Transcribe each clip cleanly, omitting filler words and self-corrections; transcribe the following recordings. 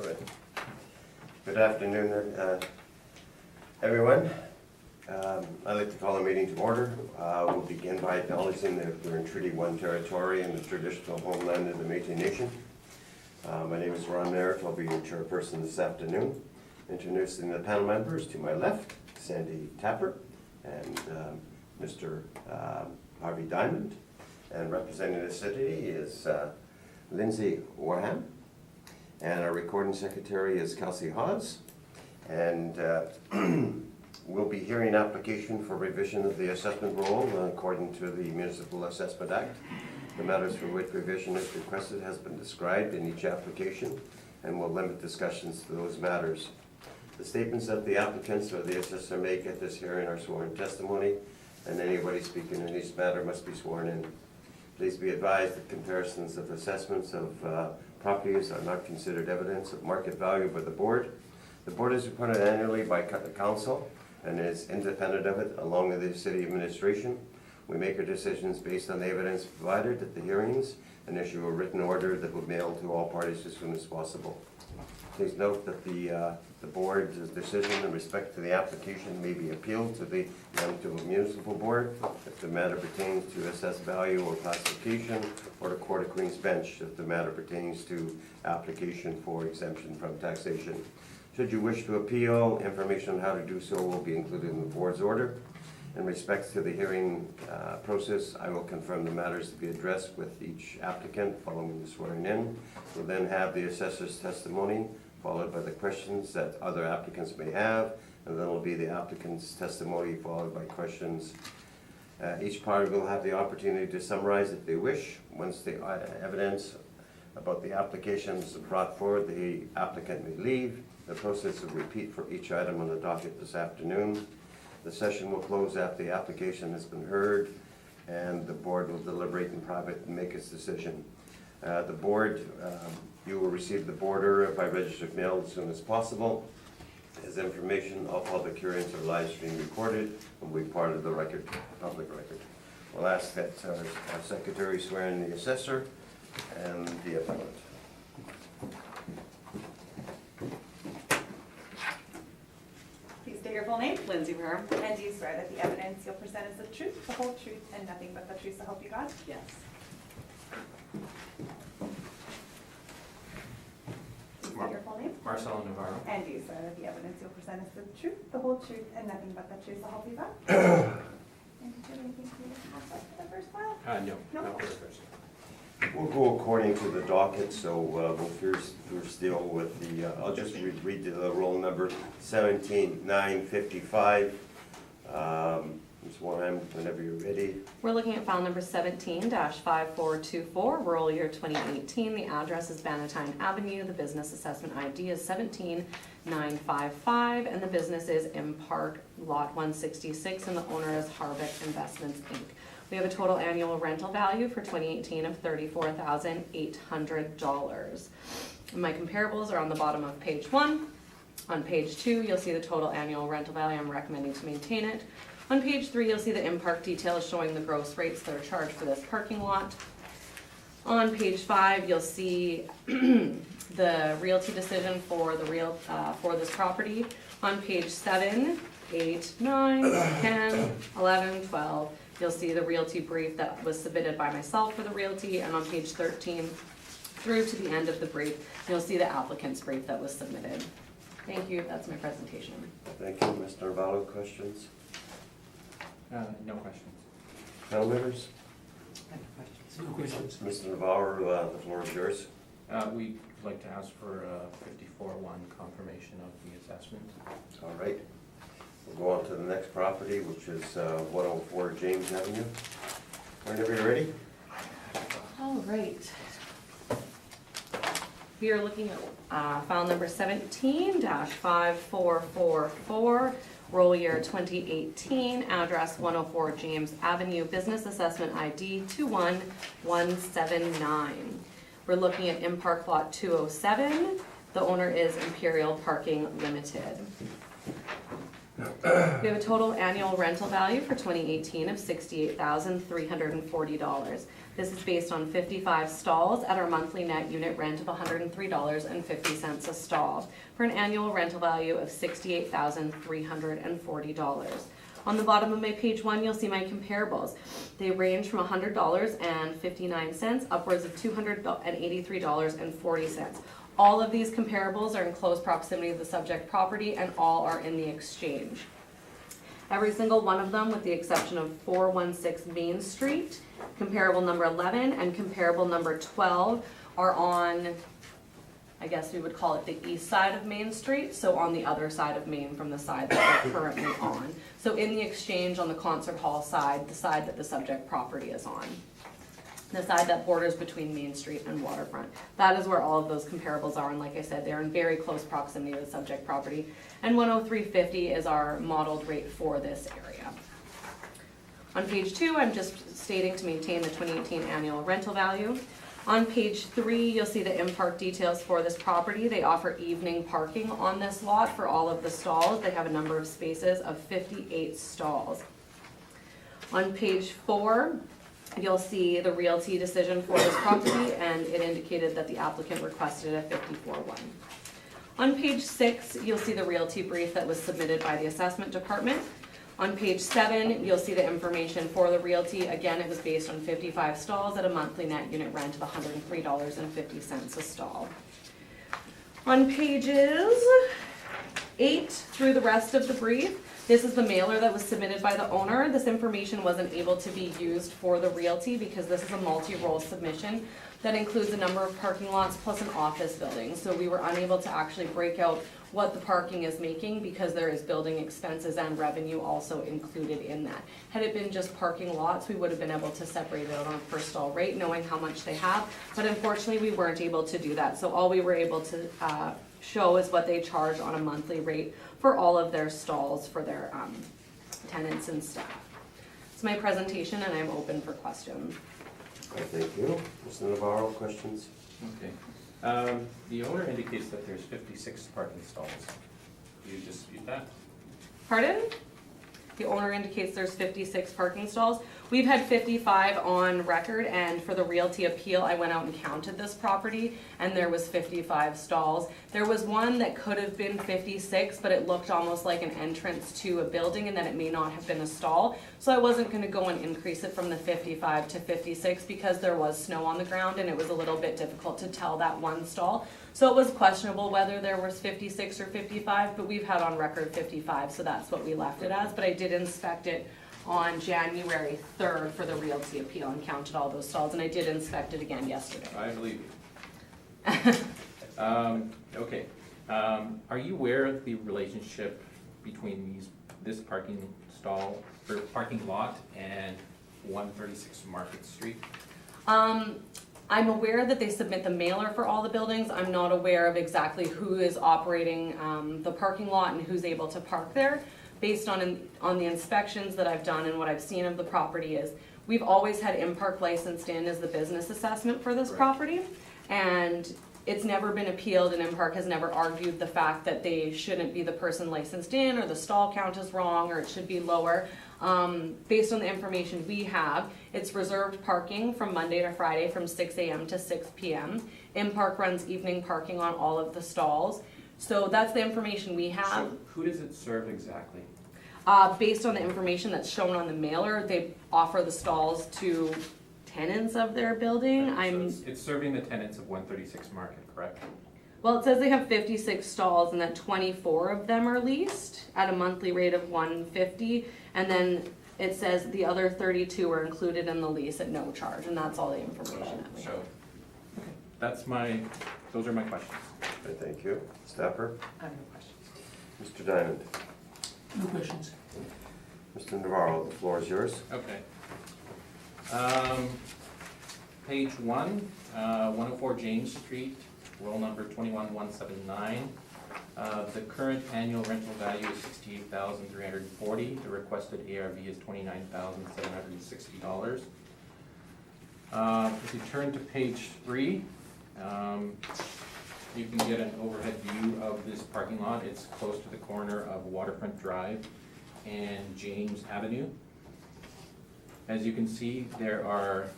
Good. Good afternoon, everyone. I'd like to call the meeting to order. We'll begin by acknowledging that we're in Treaty 1 territory and the traditional homeland of the Métis Nation. My name is Ron Merritt. I'll be your chairperson this afternoon. Introducing the panel members to my left, Sandy Tapper and Mr. Harvey Diamond. And representing the city is Lindsay Warham. And our recording secretary is Kelsey Hawes. And we'll be hearing an application for revision of the assessment roll according to the Municipal Assessment Act. The matters for which revision is requested has been described in each application and will limit discussions to those matters. The statements that the applicants or the assessor make at this hearing are sworn testimony, and anybody speaking in this matter must be sworn in. Please be advised that comparisons of assessments of properties are not considered evidence of market value by the board. The board is appointed annually by the council and is independent of it, along with the city administration. We make our decisions based on the evidence provided at the hearings and issue a written order that will mail to all parties as soon as possible. Please note that the board's decision in respect to the application may be appealed to the Manitoba Municipal Board if the matter pertains to assessed value or classification, or the Court of Queen's Bench if the matter pertains to application for exemption from taxation. Should you wish to appeal, information on how to do so will be included in the board's order. In respect to the hearing process, I will confirm the matters to be addressed with each applicant following the swearing in. We'll then have the assessor's testimony, followed by the questions that other applicants may have, and then will be the applicant's testimony followed by questions. Each party will have the opportunity to summarize if they wish. Once the evidence about the application is brought forward, the applicant may leave. The process will repeat for each item on the docket this afternoon. The session will close after the application has been heard, and the board will deliberate in private and make its decision. The board, you will receive the board order by registered mail as soon as possible. As information, all public hearings are live stream recorded and will be part of the record, public record. We'll ask that our secretary swear in the assessor and the appellant. Please state your full name. Lindsay Warham. And do you swear that the evidence you'll present is the truth, the whole truth, and nothing but the truth, so help you God? Yes. Please state your full name. Marcelo Navarro. And do you swear that the evidence you'll present is the truth, the whole truth, and nothing but the truth, so help you God? And did you have anything for me to pass up for the first file? No, No. not for the first. We'll go according to the docket, so we'll first deal with the, I'll just read the roll number, 17-955. Ms. Warham, whenever you're ready. We're looking at file number 17-5424, rural year 2018. The address is Cumberland Avenue. The business assessment ID is 17955, and the business is M Park Lot 166, and the owner is Harvick Investments, Inc. We have a total annual rental value for 2018 of $34,800. My comparables are on the bottom of page 1. On page 2, you'll see the total annual rental value. I'm recommending to maintain it. On page 3, you'll see the in-park details showing the gross rates that are charged for this parking lot. On page 5, you'll see the realty decision for the for this property. On page 7, 8, 9, 10, 11, 12, you'll see the realty brief that was submitted by myself for the realty, and on page 13 through to the end of the brief, you'll see the applicant's brief that was submitted. Thank you, that's my presentation. Thank you. Mr. Navarro, questions? No questions. Panel members? No questions. Mr. Navarro, the floor is yours. We'd like to ask for a 54-1 confirmation of the assessment. All right. We'll go on to the next property, which is 104 James Avenue. Whenever you're ready. All right. We are looking at file number 17-5444, roll year 2018, address 104 James Avenue, business assessment ID 21179. We're looking at in-park lot 207. The owner is Imperial Parking Limited. We have a total annual rental value for 2018 of $68,340. This is based on 55 stalls at our monthly net unit rent of $103.50 a stall, for an annual rental value of $68,340. On the bottom of my page 1, you'll see my comparables. They range from $100.59 upwards of $283.40. All of these comparables are in close proximity to the subject property, and all are in the exchange. Every single one of them, with the exception of 416 Main Street, comparable number 11 and comparable number 12, are on, I guess we would call it the east side of Main Street, so on the other side of Main from the side that we're currently on. So in the exchange on the concert hall side, the side that the subject property is on, the side that borders between Main Street and Waterfront. That is where all of those comparables are, and like I said, they're in very close proximity to the subject property. And 103.50 is our modeled rate for this area. On page 2, I'm just stating to maintain the 2018 annual rental value. On page 3, you'll see the in-park details for this property. They offer evening parking on this lot for all of the stalls. They have a number of spaces of 58 stalls. On page 4, you'll see the realty decision for this property, and it indicated that the applicant requested a 54-1. On page 6, you'll see the realty brief that was submitted by the assessment department. On page 7, you'll see the information for the realty. Again, it was based on 55 stalls at a monthly net unit rent of $103.50 a stall. On pages 8 through the rest of the brief, this is the mailer that was submitted by the owner. This information wasn't able to be used for the realty because this is a multi-role submission that includes a number of parking lots plus an office building. So we were unable to actually break out what the parking is making because there is building expenses and revenue also included in that. Had it been just parking lots, we would have been able to separate it out on a per stall rate, knowing how much they have. But unfortunately, we weren't able to do that. So all we were able to show is what they charge on a monthly rate for all of their stalls for their tenants and staff. It's my presentation, and I'm open for questions. Thank you. Mr. Navarro, questions? Okay. The owner indicates that there's 56 parking stalls. Do you dispute that? Pardon? The owner indicates there's 56 parking stalls. We've had 55 on record, and for the realty appeal, I went out and counted this property, and there was 55 stalls. There was one that could have been 56, but it looked almost like an entrance to a building, and that it may not have been a stall. So I wasn't gonna go and increase it from the 55 to 56 because there was snow on the ground, and it was a little bit difficult to tell that one stall. So it was questionable whether there was 56 or 55, but we've had on record 55, so that's what we left it as. But I did inspect it on January 3rd for the realty appeal and counted all those stalls, and I did inspect it again yesterday. I believe you. Okay. Are you aware of the relationship between this parking stall, or parking lot, and 136 Market Street? I'm aware that they submit the mailer for all the buildings. I'm not aware of exactly who is operating the parking lot and who's able to park there. Based on the inspections that I've done and what I've seen of the property is, we've always had in-park licensed in as the business assessment for this property. And it's never been appealed, and in-park has never argued the fact that they shouldn't be the person licensed in, or the stall count is wrong, or it should be lower. Based on the information we have, it's reserved parking from Monday to Friday from 6 a.m. to 6 p.m. In-park runs evening parking on all of the stalls. So that's the information we have. So who does it serve exactly? Based on the information that's shown on the mailer, they offer the stalls to tenants of their building. So it's serving the tenants of 136 Market, correct? Well, it says they have 56 stalls and that 24 of them are leased at a monthly rate of $150, and then it says the other 32 are included in the lease at no charge, and that's all the information that we have. So, those are my questions. Okay, thank you. Staffer? I have no questions. Mr. Diamond? No questions. Mr. Navarro, the floor is yours. Okay. Page 1, 104 James Street, roll number 21179. The current annual rental value is $68,340. The requested ARV is $29,760. If you turn to page 3, you can get an overhead view of this parking lot. It's close to the corner of Waterfront Drive and James Avenue. As you can see, there are,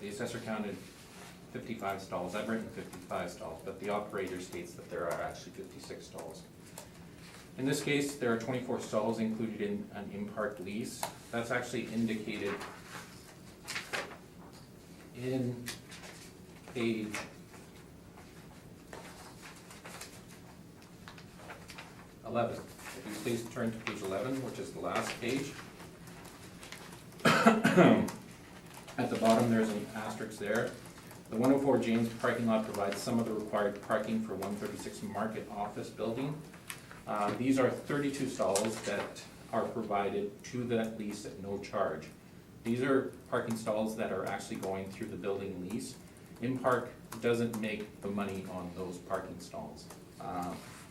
the assessor counted 55 stalls. I've written 55 stalls, but the operator states that there are actually 56 stalls. In this case, there are 24 stalls included in an in-park lease. That's actually indicated in page 11. If you please turn to page 11, which is the last page. At the bottom, there's an asterisk there. The 104 James parking lot provides some of the required parking for 136 Market Office Building. These are 32 stalls that are provided to that lease at no charge. These are parking stalls that are actually going through the building lease. In-Park doesn't make the money on those parking stalls.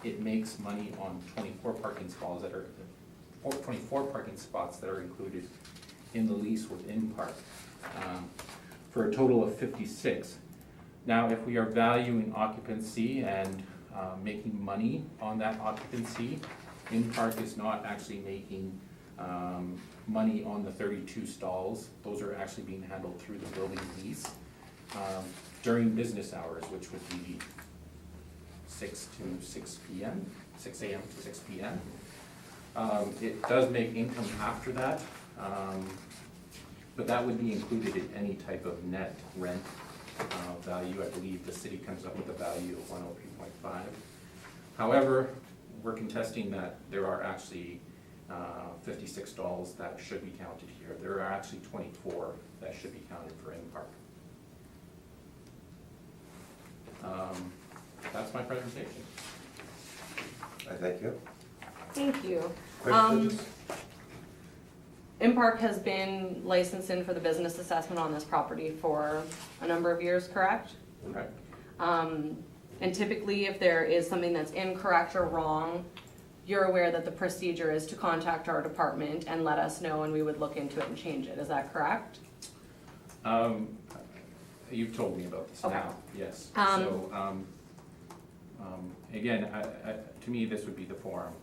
It makes money on 24 parking stalls that are, 24 parking spots that are included in the lease with In-Park, for a total of 56. Now, if we are valuing occupancy and making money on that occupancy, In-Park is not actually making money on the 32 stalls. Those are actually being handled through the building lease during business hours, which would be 6 to 6 p.m., 6 a.m. to 6 p.m. It does make income after that, but that would be included in any type of net rent value. I believe the city comes up with a value of 103.5. However, we're contesting that there are actually 56 stalls that should be counted here. There are actually 24 that should be counted for In-Park. That's my presentation. I thank you. Thank you. Questions? In-Park has been licensed in for the business assessment on this property for a number of years, correct? Okay. And typically, if there is something that's incorrect or wrong, you're aware that the procedure is to contact our department and let us know, and we would look into it and change it. Is that correct? You've told me about this Okay. now, yes. So, again, to me, this would be the forum.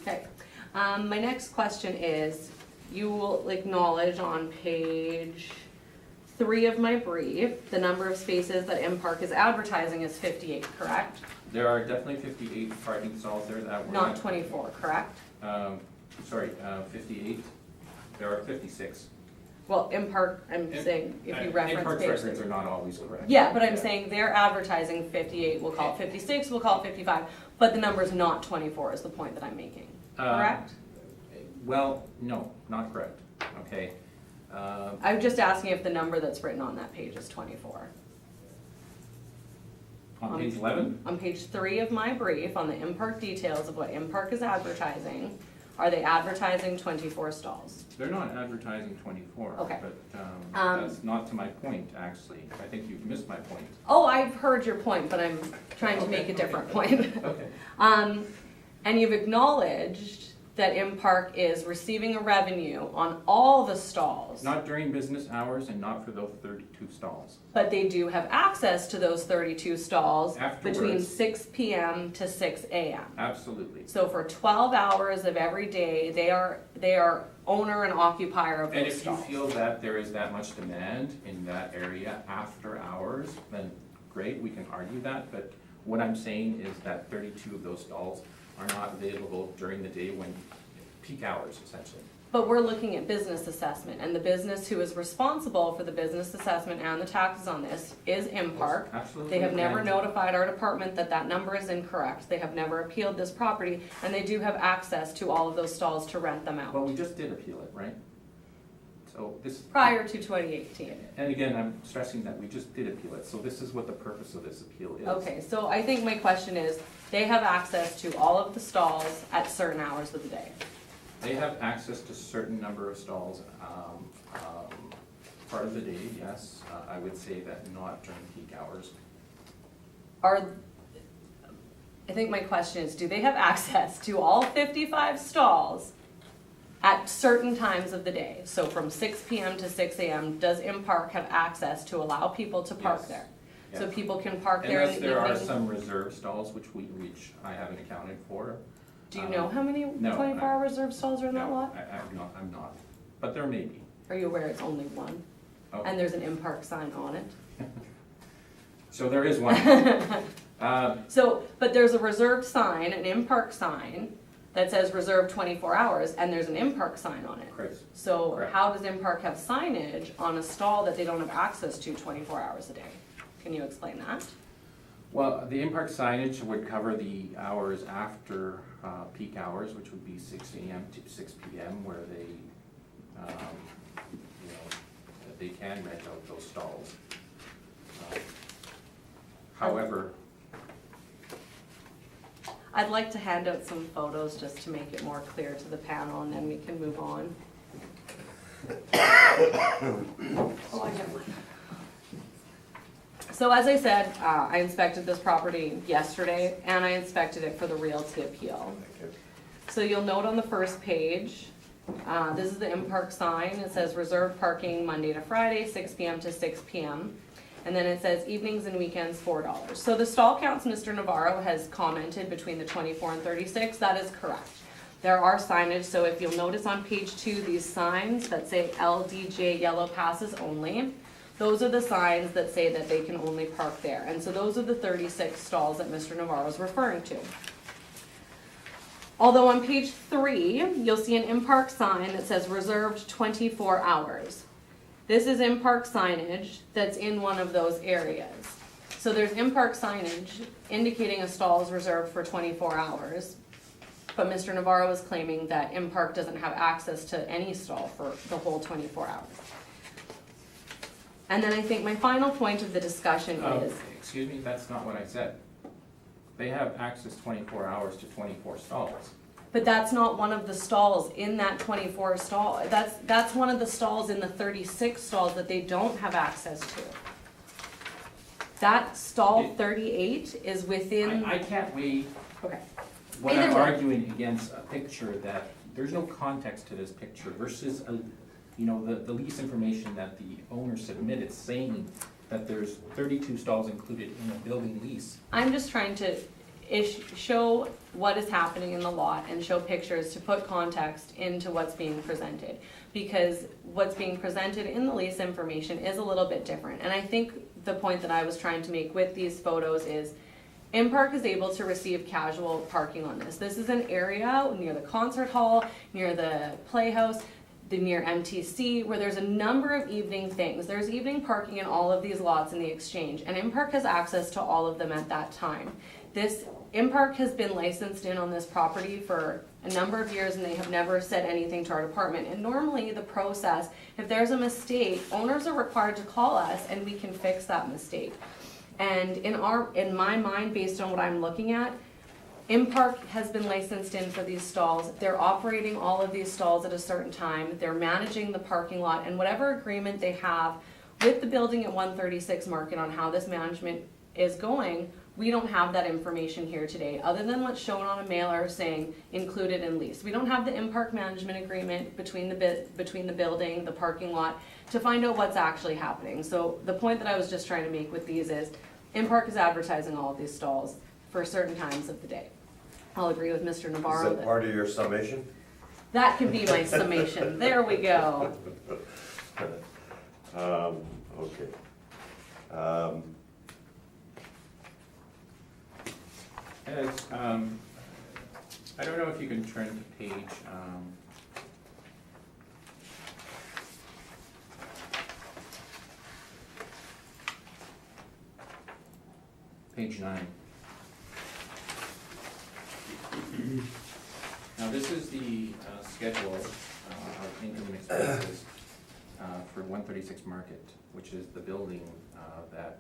Okay. My next question is, you will acknowledge on page 3 of my brief, the number of spaces that In-Park is advertising is 58, correct? There are definitely 58 parking stalls there that were. Not 24, correct? 58. There are 56. Well, In-Park, I'm saying, if you reference In-Park's page records 3. are not always correct. Yeah, but I'm saying they're advertising 58, we'll call it 56, we'll call it 55, but the number's not 24 is the point that I'm making, correct? Well, no, not correct, okay. I'm just asking if the number that's written on that page is 24. On page 11? On page 3 of my brief, on the In-Park details of what In-Park is advertising, are they advertising 24 stalls? They're not advertising 24. Okay. But that's not to my point, actually. I think you've missed my point. Oh, I've heard your point, but I'm trying to make a different point. Okay. And you've acknowledged that In-Park is receiving a revenue on all the stalls. Not during business hours and not for those 32 stalls. But they do have access to those 32 stalls Afterwards. between 6 p.m. to 6 a.m. Absolutely. So for 12 hours of every day, they are owner and occupier of And those if you stalls. feel that there is that much demand in that area after hours, then great, we can argue that. But what I'm saying is that 32 of those stalls are not available during the day when peak hours, essentially. But we're looking at business assessment, and the business who is responsible for the business assessment and the taxes on this is In-Park. Absolutely. They have never And- notified our department that that number is incorrect. They have never appealed this property, and they do have access to all of those stalls to rent them Well, out we just did appeal it, right? So this. prior to 2018. And again, I'm stressing that we just did appeal it, so this is what the purpose of this appeal is. Okay, so I think my question is, they have access to all of the stalls at certain hours of the day. They have access to certain number of stalls, part of the day, yes. I would say that not during peak hours. I think my question is, do they have access to all 55 stalls at certain times of the day? So from 6 p.m. to 6 a.m., does In-Park have access to allow people to park Yes. there? So Yeah. people can park there in Unless the there are evening. some reserve stalls, which I haven't accounted for. Do you know how many no, 24-hour reserve stalls are in that No, lot? I'm not, but there may be. Are you aware it's only one? Oh. And there's an in-park sign on it? So there is one. So, but there's a reserved sign, an in-park sign, that says reserved 24 hours, and there's an in-park sign on it. Correct. So Correct. how does in-park have signage on a stall that they don't have access to 24 hours a day? Can you explain that? Well, the in-park signage would cover the hours after peak hours, which would be 6 AM to 6 PM, where they, that they can rent out those stalls. However, I'd like to hand out some photos just to make it more clear to the panel, and then we can move on. Oh, I have one. So as I said, I inspected this property yesterday, and I inspected it for the realty appeal. Thank you. So you'll note on the first page, this is the in-park sign. It says reserved parking Monday to Friday, 6 PM to 6 PM. And then it says evenings and weekends, $4. So the stall counts Mr. Navarro has commented between the 24 and 36, that is correct. There are signage, so if you'll notice on page 2, these signs that say LDJ yellow passes only, those are the signs that say that they can only park there. And so those are the 36 stalls that Mr. Navarro is referring to. Although on page 3, you'll see an in-park sign that says reserved 24 hours. This is in-park signage that's in one of those areas. So there's in-park signage indicating a stall is reserved for 24 hours. But Mr. Navarro is claiming that in-park doesn't have access to any stall for the whole 24 hours. And then I think my final point of the discussion is, excuse me, that's not what I said. They have access 24 hours to 24 stalls. but that's not one of the stalls in that 24 stall. That's one of the stalls in the 36 stalls that they don't have access to. That stall 38 is within, I can't wait. okay. When Either I'm way. arguing against a picture that, there's no context to this picture versus, the lease information that the owner submitted saying that there's 32 stalls included in a building lease. I'm just trying to show what is happening in the lot and show pictures to put context into what's being presented. Because what's being presented in the lease information is a little bit different. And I think the point that I was trying to make with these photos is M-Park is able to receive casual parking on this. This is an area near the concert hall, near the playhouse, near MTC, where there's a number of evening things. There's evening parking in all of these lots in the exchange, and M-Park has access to all of them at that time. This M-Park has been licensed in on this property for a number of years, and they have never said anything to our department. And normally the process, if there's a mistake, owners are required to call us and we can fix that mistake. And in my mind, based on what I'm looking at, M-Park has been licensed in for these stalls. They're operating all of these stalls at a certain time. They're managing the parking lot, and whatever agreement they have with the building at 136 Market on how this management is going, we don't have that information here today, other than what's shown on a mailer saying included in lease. We don't have the M-Park management agreement between the building, the parking lot, to find out what's actually happening. So the point that I was just trying to make with these is M-Park is advertising all of these stalls for certain times of the day. I'll agree with Mr. Is Navarro that part of your summation? that can be my summation. There we go. Okay. I don't know if you can turn to page 9. Now, this is the schedule of income and expenses for 136 Market, which is the building that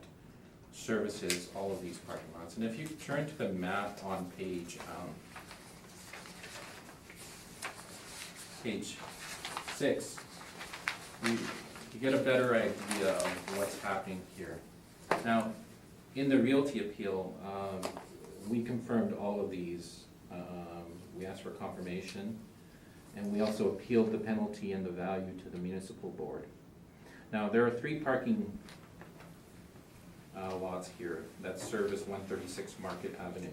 services all of these parking lots. And if you turn to the map on page 6, you get a better idea of what's happening here. Now, in the realty appeal, we confirmed all of these. We asked for confirmation, and we also appealed the penalty and the value to the municipal board. Now, there are 3 parking lots here that service 136 Market Avenue.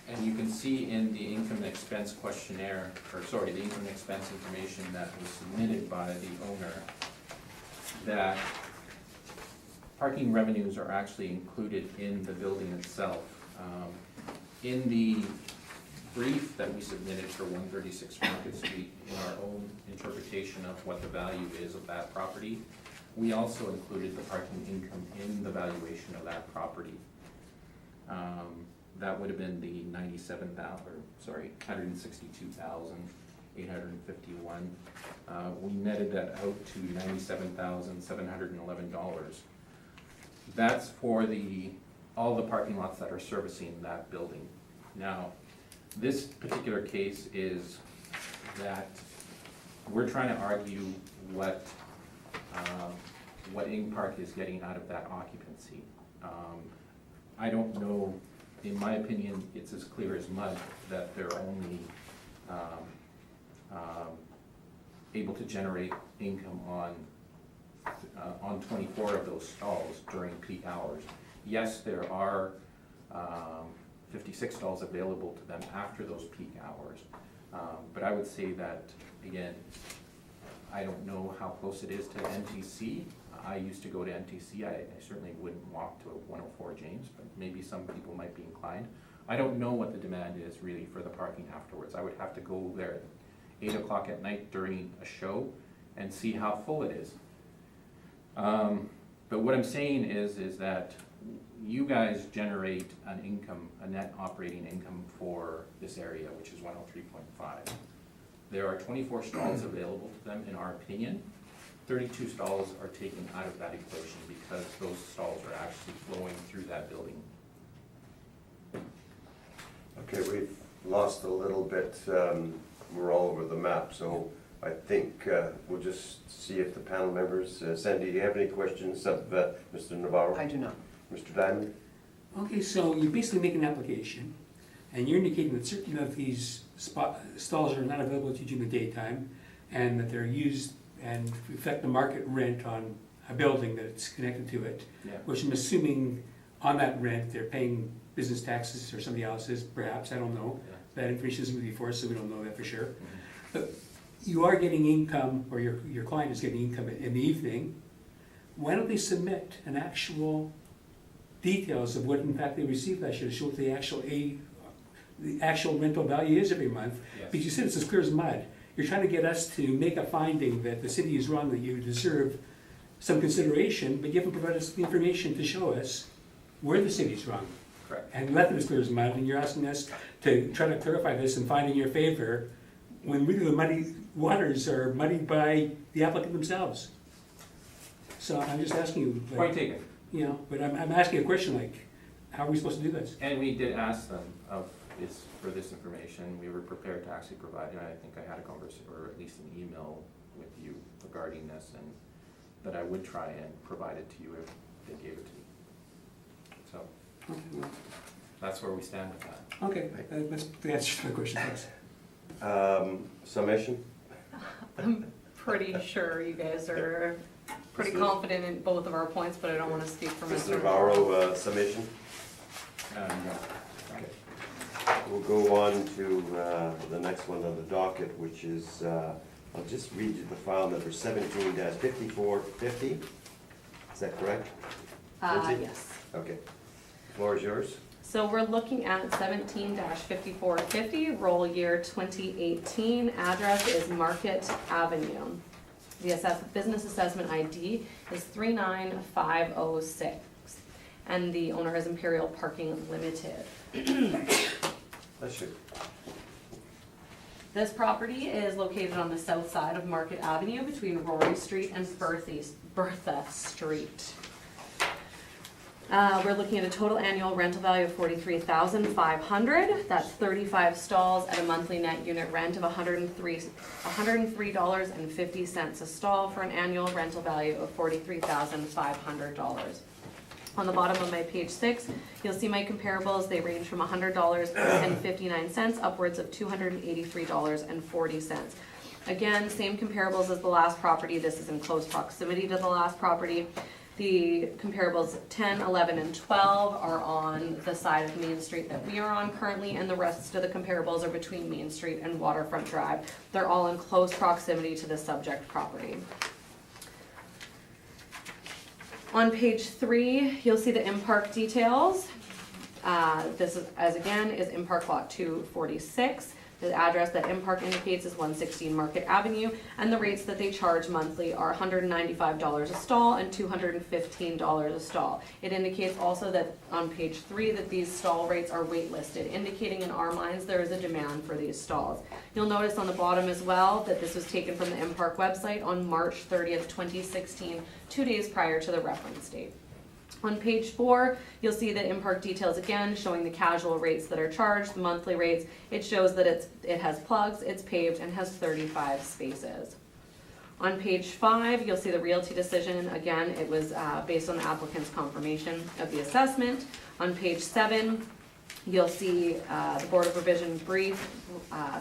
And you can see in the income and expense questionnaire, or sorry, the income and expense information that was submitted by the owner, that parking revenues are actually included in the building itself. In the brief that we submitted for 136 Market Street, in our own interpretation of what the value is of that property, we also included the parking income in the valuation of that property. That would have been the 162,851. We netted that out to $97,711. That's for all the parking lots that are servicing that building. Now, this particular case is that we're trying to argue what Ing Park is getting out of that occupancy. I don't know, in my opinion, it's as clear as mud that they're only able to generate income on 24 of those stalls during peak hours. Yes, there are 56 stalls available to them after those peak hours. But I would say that, again, I don't know how close it is to NTC. I used to go to NTC. I certainly wouldn't walk to 104 James, but maybe some people might be inclined. I don't know what the demand is really for the parking afterwards. I would have to go there at 8 o'clock at night during a show and see how full it is. But what I'm saying is that you guys generate an income, a net operating income for this area, which is 103.5. There are 24 stalls available to them, in our opinion. 32 stalls are taken out of that equation because those stalls are actually flowing through that building. Okay, we've lost a little bit, we're all over the map, so I think we'll just see if the panel members, Sandy, do you have any questions of Mr. Navarro? I do not. Mr. Diamond? Okay, so you basically make an application, and you're indicating that certain of these stalls are not available to you during the daytime, and that they're used and affect the market rent on a building that's connected to it, Yeah. which I'm assuming on that rent, they're paying business taxes or somebody else's, perhaps, I don't know. Yeah. That information isn't really for us, so we don't know that for sure. Mhm. But you are getting income, or your client is getting income in the evening. Why don't they submit an actual details of what in fact they received that should show what the actual rental value is every month? Yes. Because you said it's as clear as mud. You're trying to get us to make a finding that the city is wrong, that you deserve some consideration, but you haven't provided us the information to show us where the city's wrong. Correct. And left it as clear as mud, and you're asking us to try to clarify this and find in your favor, when really the muddy waters are muddied by the applicant themselves. So I'm just asking you, Point like, taken. you know, but I'm asking a question like, how are we supposed to do this? And we did ask them for this information. We were prepared to actually provide, and I think I had a conversation, or at least an email with you regarding this, and that I would try and provide it to you if they gave it to me. So Okay, well, that's where we stand with that. okay, that's the answer to my question, thanks. Summation? I'm pretty sure you guys are pretty confident in both of our points, but I don't want to speak for Mr. Mr. Navarro. Navarro, summation? No. Okay. We'll go on to the next one on the docket, which is, I'll just read you the file number 17-5450. Is that correct? Lindsay? Yes. Okay. Floor is yours. So we're looking at 17-5450, roll year 2018. Address is Market Avenue. The business assessment ID is 39506. And the owner is Imperial Parking Limited. That's you. This property is located on the south side of Market Avenue between Rory Street and Bertha Street. We're looking at a total annual rental value of $43,500. That's 35 stalls at a monthly net unit rent of $103.50 a stall for an annual rental value of $43,500. On the bottom of my page 6, you'll see my comparables. They range from $100.59 upwards of $283.40. Again, same comparables as the last property, this is in close proximity to the last property. The comparables 10, 11, and 12 are on the side of Main Street that we are on currently, and the rest of the comparables are between Main Street and Waterfront Drive. They're all in close proximity to the subject property. On page 3, you'll see the in-park details. This is, as again, is in-park lot 246. The address that in-park indicates is 116 Market Avenue, and the rates that they charge monthly are $195 a stall and $215 a stall. It indicates also that on page 3 that these stall rates are waitlisted, indicating in our minds there is a demand for these stalls. You'll notice on the bottom as well that this was taken from the in-park website on March 30th, 2016, 2 days prior to the reference date. On page 4, you'll see the in-park details again, showing the casual rates that are charged, the monthly rates. It shows that it has plugs, it's paved, and has 35 spaces. On page 5, you'll see the realty decision. Again, it was based on the applicant's confirmation of the assessment. On page 7, you'll see the Board of Revision brief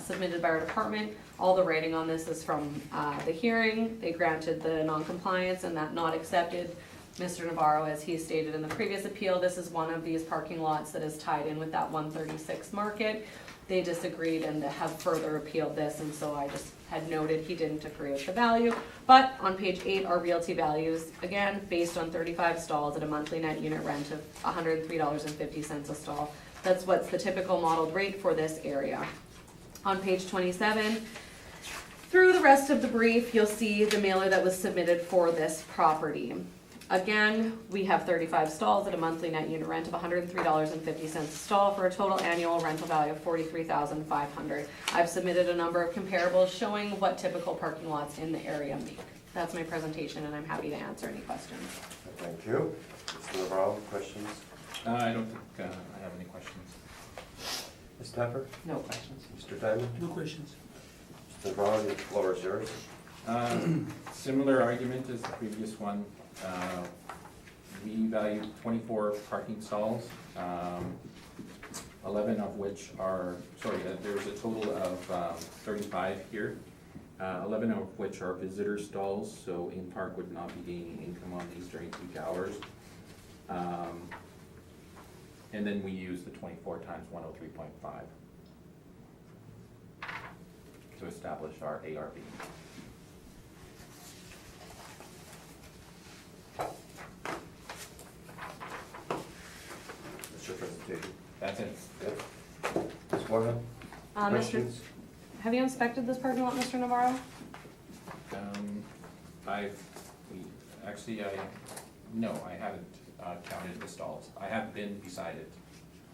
submitted by our department. All the writing on this is from the hearing. They granted the non-compliance and that not accepted. Mr. Navarro, as he stated in the previous appeal, this is one of these parking lots that is tied in with that 136 Market. They disagreed and have further appealed this, and so I just had noted he didn't agree with the value. But on page 8 are realty values, again, based on 35 stalls at a monthly net unit rent of $103.50 a stall. That's what's the typical modeled rate for this area. On page 27, through the rest of the brief, you'll see the mailer that was submitted for this property. Again, we have 35 stalls at a monthly net unit rent of $103.50 a stall for a total annual rental value of $43,500. I've submitted a number of comparables showing what typical parking lots in the area make. That's my presentation, and I'm happy to answer any questions. Thank you. Mr. Navarro, questions? I don't think I have any questions. Ms. Tepper? No questions. Mr. Diamond? No questions. Mr. Navarro, the floor is yours. Similar argument as the previous one. We value 24 parking stalls, 11 of which are, there's a total of 35 here, 11 of which are visitor stalls, so in-park would not be gaining income on these during peak hours. And then we use the 24 times 103.5 to establish our ARV. That's your presentation. That's it. Yep. Ms. Moorhead? Questions? Have you inspected this parking lot, Mr. Navarro? No, I haven't counted the stalls. I have been beside it.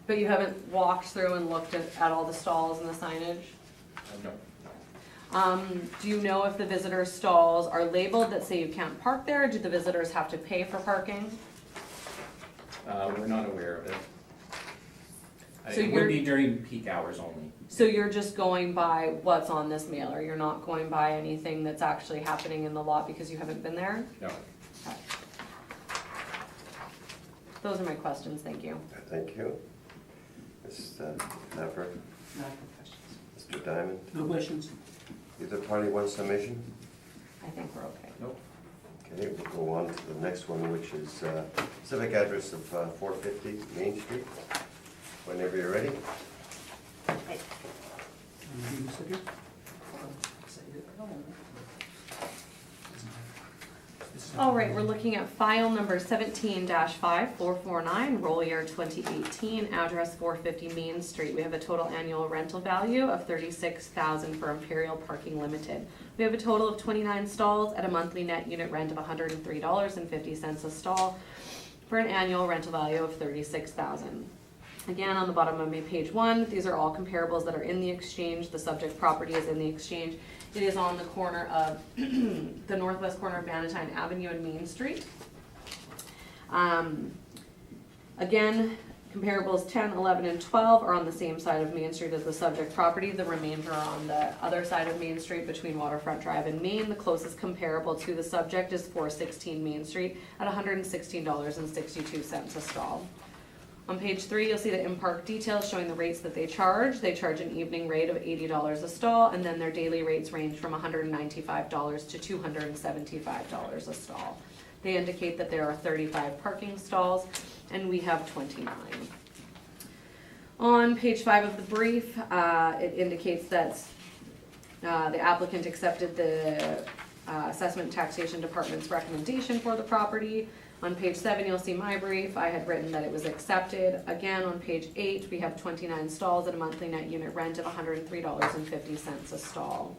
But you haven't walked through and looked at all the stalls and the signage? No. Do you know if the visitor stalls are labeled that say you can't park there? Do the visitors have to pay for parking? We're not aware of it. So It would be during peak hours only. So you're just going by what's on this mailer? You're not going by anything that's actually happening in the lot because you haven't been there? No. Okay. Those are my questions, thank you. Thank you. Ms. Tepper? No questions. Mr. Diamond? No questions. Either party want summation? I think we're okay. Nope. Okay, we'll go on to the next one, which is civic address of 450 Main Street. Whenever you're ready. All right, we're looking at file number 17-5449, roll year 2018, address 450 Main Street. We have a total annual rental value of $36,000 for Imperial Parking Limited. We have a total of 29 stalls at a monthly net unit rent of $103.50 a stall for an annual rental value of $36,000. Again, on the bottom of my page 1, these are all comparables that are in the exchange. The subject property is in the exchange. It is on the corner of the northwest corner of Cumberland Avenue and Main Street. Again, comparables 10, 11, and 12 are on the same side of Main Street as the subject property. The remainder are on the other side of Main Street between Waterfront Drive and Main. The closest comparable to the subject is 416 Main Street at $116.62 a stall. On page 3, you'll see the in-park details showing the rates that they charge. They charge an evening rate of $80 a stall, and then their daily rates range from $195 to $275 a stall. They indicate that there are 35 parking stalls, and we have 29. On page 5 of the brief, it indicates that the applicant accepted the Assessment and Taxation Department's recommendation for the property. On page 7, you'll see my brief. I had written that it was accepted. Again, on page 8, we have 29 stalls at a monthly net unit rent of $103.50 a stall.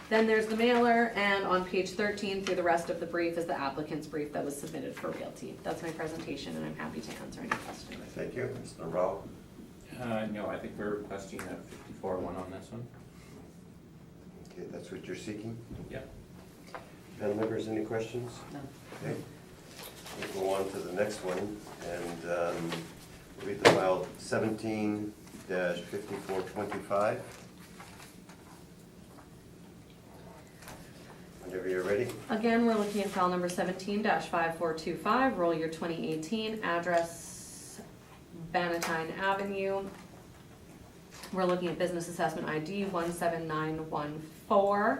Then there's the mailer, and on page 13 through the rest of the brief is the applicant's brief that was submitted for realty. That's my presentation, and I'm happy to answer any questions. Thank you. Mr. Rao? No, I think we're requesting a 54-1 on this one. Okay, that's what you're seeking? Yeah. Panel members, any questions? No. Okay. We'll go on to the next one, and read the file 17-5425. Whenever you're ready. Again, we're looking at file number 17-5425, roll year 2018, address Bannatyne Avenue. We're looking at business assessment ID 17914.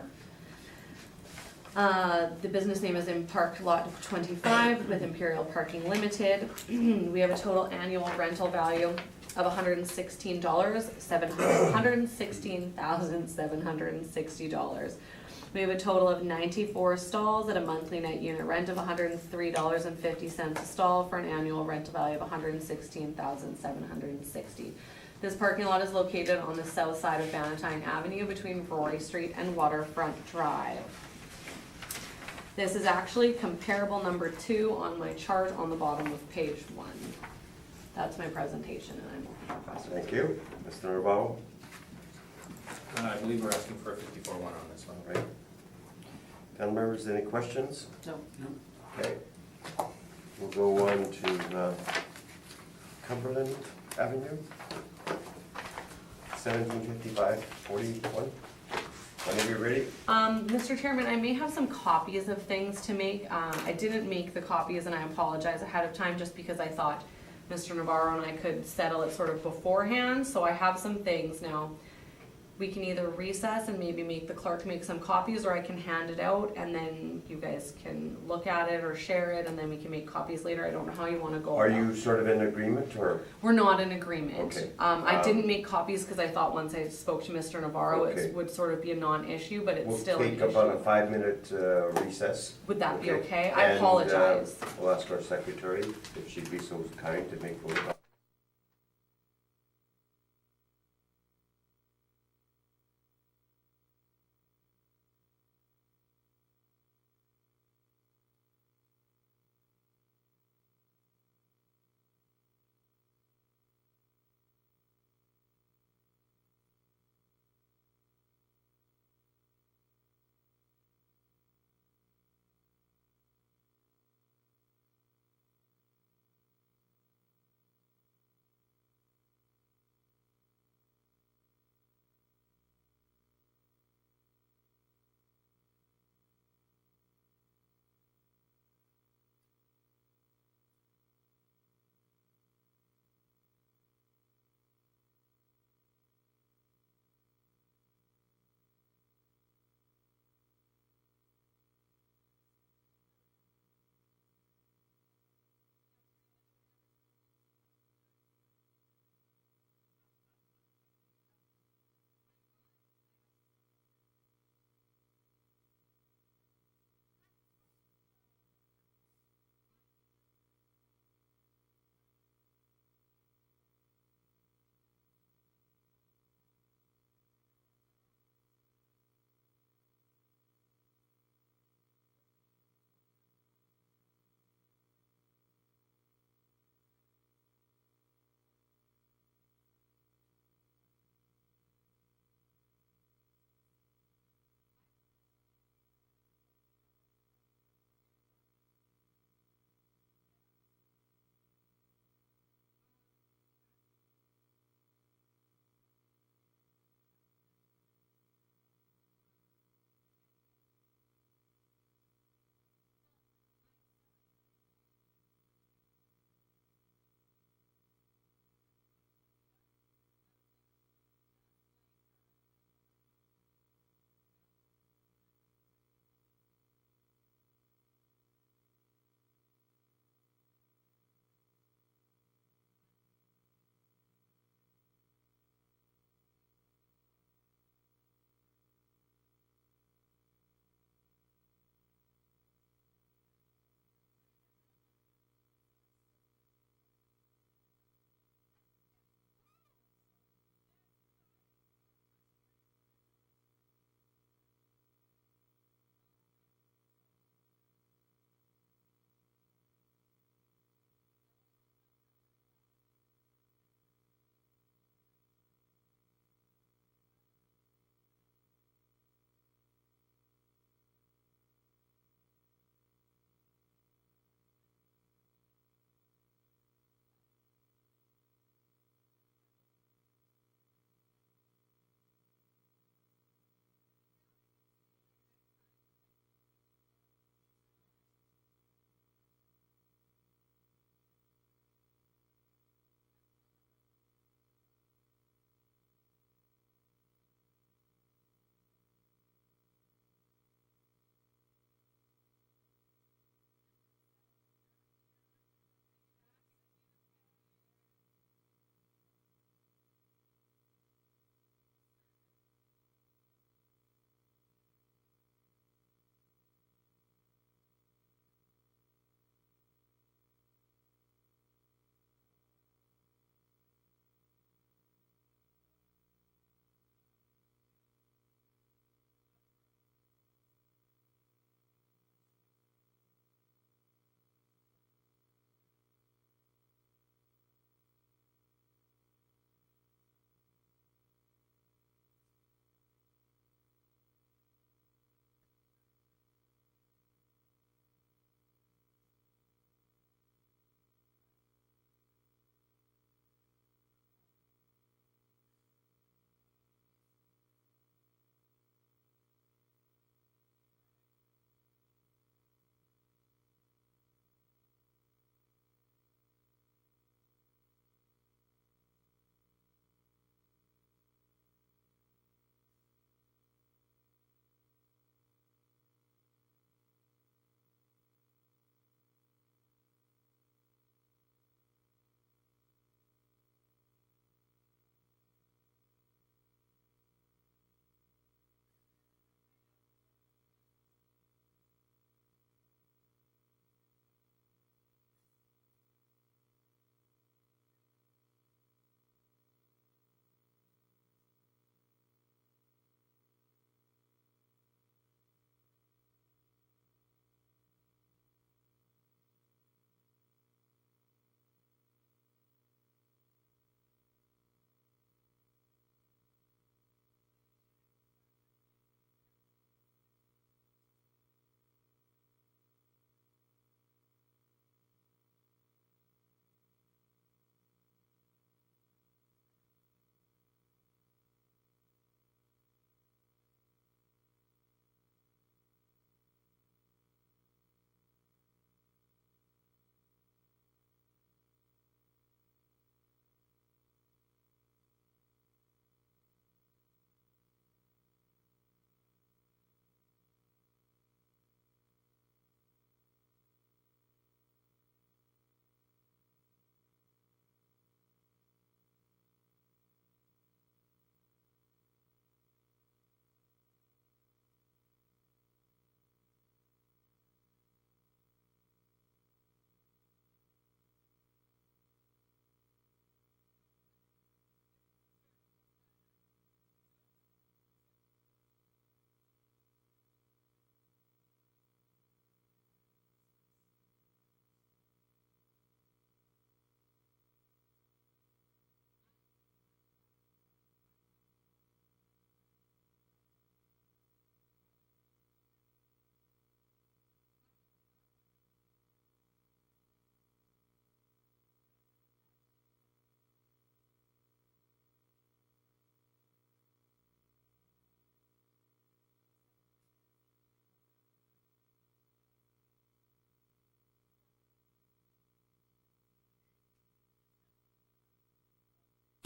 The business name is in Park Lot 25 with Imperial Parking Limited. We have a total annual rental value of $116,760. We have a total of 94 stalls at a monthly net unit rent of $103.50 a stall for an annual rental value of $116,760. This parking lot is located on the south side of Bannatyne Avenue between Rory Street and Waterfront Drive. This is actually comparable number 2 on my chart on the bottom of page 1. That's my presentation, and I'm open for questions. Thank you. Mr. Rao? I believe we're asking for a 54-1 on this one. Right. Panel members, any questions? No. Okay. We'll go on to Cumberland Avenue, 1755-41. Whenever you're ready. Mr. Chairman, I may have some copies of things to make. I didn't make the copies, and I apologize ahead of time just because I thought Mr. Navarro and I could settle it sort of beforehand, so I have some things now. We can either recess and maybe make the clerk make some copies, or I can hand it out and then you guys can look at it or share it, and then we can make copies later. I don't know how you want to go. Are you sort of in agreement, or? We're not in agreement. Okay. I didn't make copies because I thought once I spoke to Mr. Navarro, Okay. it would sort of be a non-issue, but it's still an We'll take about a issue. 5-minute recess. Would that be okay? I And, apologize. We'll ask our secretary if she'd be so kind to make photocopies.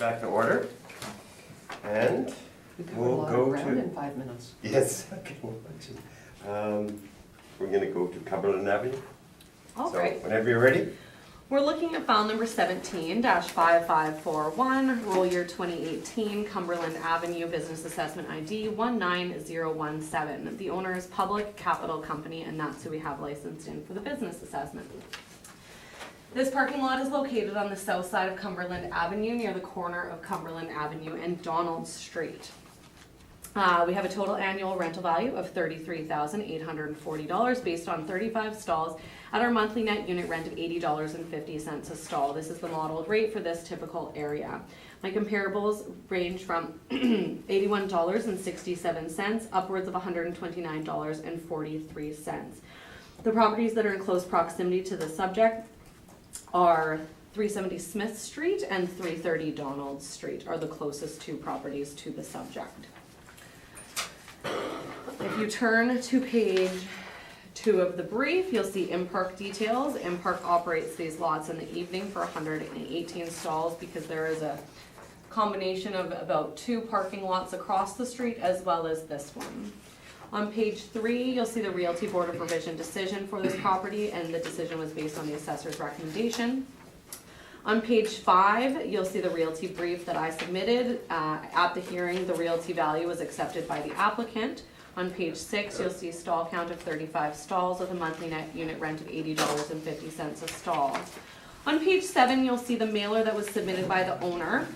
back to order. And We covered a we'll lot go of ground to, in 5 minutes. yes, okay, we're gonna go to Cumberland Avenue. All So right. whenever you're ready. We're looking at file number 17-5541, roll year 2018, Cumberland Avenue, business assessment ID 19017. The owner is Public Capital Company, and that's who we have licensed in for the business assessment. This parking lot is located on the south side of Cumberland Avenue, near the corner of Cumberland Avenue and Donald Street. We have a total annual rental value of $33,840 based on 35 stalls at our monthly net unit rent of $80.50 a stall. This is the modeled rate for this typical area. My comparables range from $81.67 upwards of $129.43. The properties that are in close proximity to the subject are 370 Smith Street and 330 Donald Street are the closest two properties to the subject. If you turn to page 2 of the brief, you'll see M-Park details. M-Park operates these lots in the evening for 118 stalls because there is a combination of about 2 parking lots across the street as well as this one. On page 3, you'll see the Realty Board of Revision decision for this property, and the decision was based on the assessor's recommendation. On page 5, you'll see the realty brief that I submitted. At the hearing, the realty value was accepted by the applicant. On page 6, you'll see stall count of 35 stalls with a monthly net unit rent of $80.50 a stall. On page 7, you'll see the mailer that was submitted by the owner,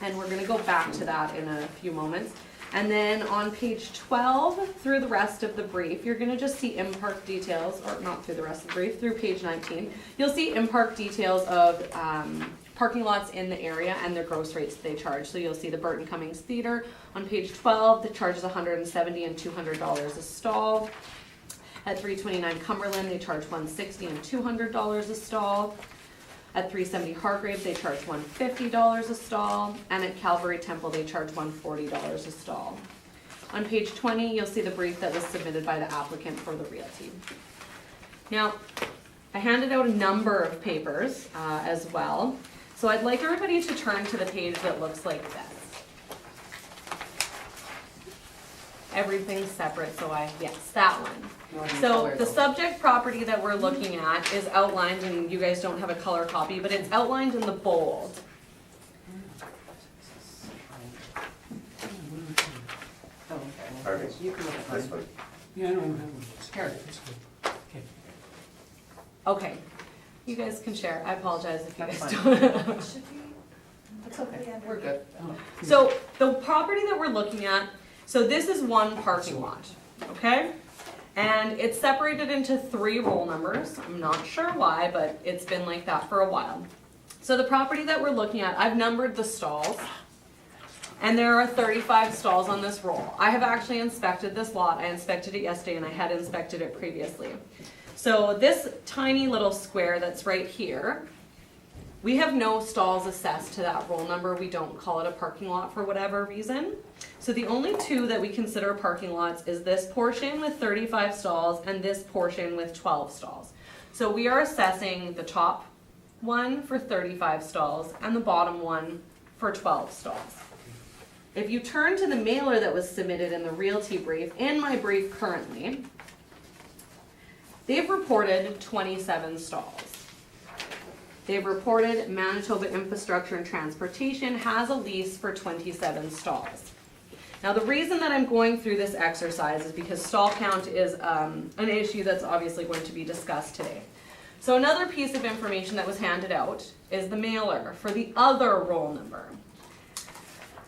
and we're gonna go back to that in a few moments. And then on page 12, through the rest of the brief, you're gonna just see M-Park details, or not through the rest of the brief, through page 19. You'll see M-Park details of parking lots in the area and their gross rates they charge. So you'll see the Burton Cummings Theater on page 12 that charges $170 and $200 a stall. At 329 Cumberland, they charge $160 and $200 a stall. At 370 Hargrave, they charge $150 a stall, and at Calvary Temple, they charge $140 a stall. On page 20, you'll see the brief that was submitted by the applicant for the realty. Now, I handed out a number of papers as well, so I'd like everybody to turn to the page that looks like this. Everything's separate, so yes, that one. So the subject property that we're looking at is outlined, and you guys don't have a color copy, but it's outlined in the bold. Oh, Okay. okay. You can look at This mine. one. Yeah, I don't have one. Here. That's good. Okay. Okay, you guys can share. I apologize if you That's guys fine. don't. Should we? It's okay, we're good. So the property that we're looking at, so this is one parking lot, okay? And it's separated into 3 roll numbers. I'm not sure why, but it's been like that for a while. So the property that we're looking at, I've numbered the stalls, and there are 35 stalls on this roll. I have actually inspected this lot. I inspected it yesterday, and I had inspected it previously. So this tiny little square that's right here, we have no stalls assessed to that roll number. We don't call it a parking lot for whatever reason. So the only 2 that we consider parking lots is this portion with 35 stalls and this portion with 12 stalls. So we are assessing the top one for 35 stalls and the bottom one for 12 stalls. If you turn to the mailer that was submitted in the realty brief, in my brief currently, they've reported 27 stalls. They've reported Manitoba Infrastructure and Transportation has a lease for 27 stalls. Now, the reason that I'm going through this exercise is because stall count is an issue that's obviously going to be discussed today. So another piece of information that was handed out is the mailer for the other roll number.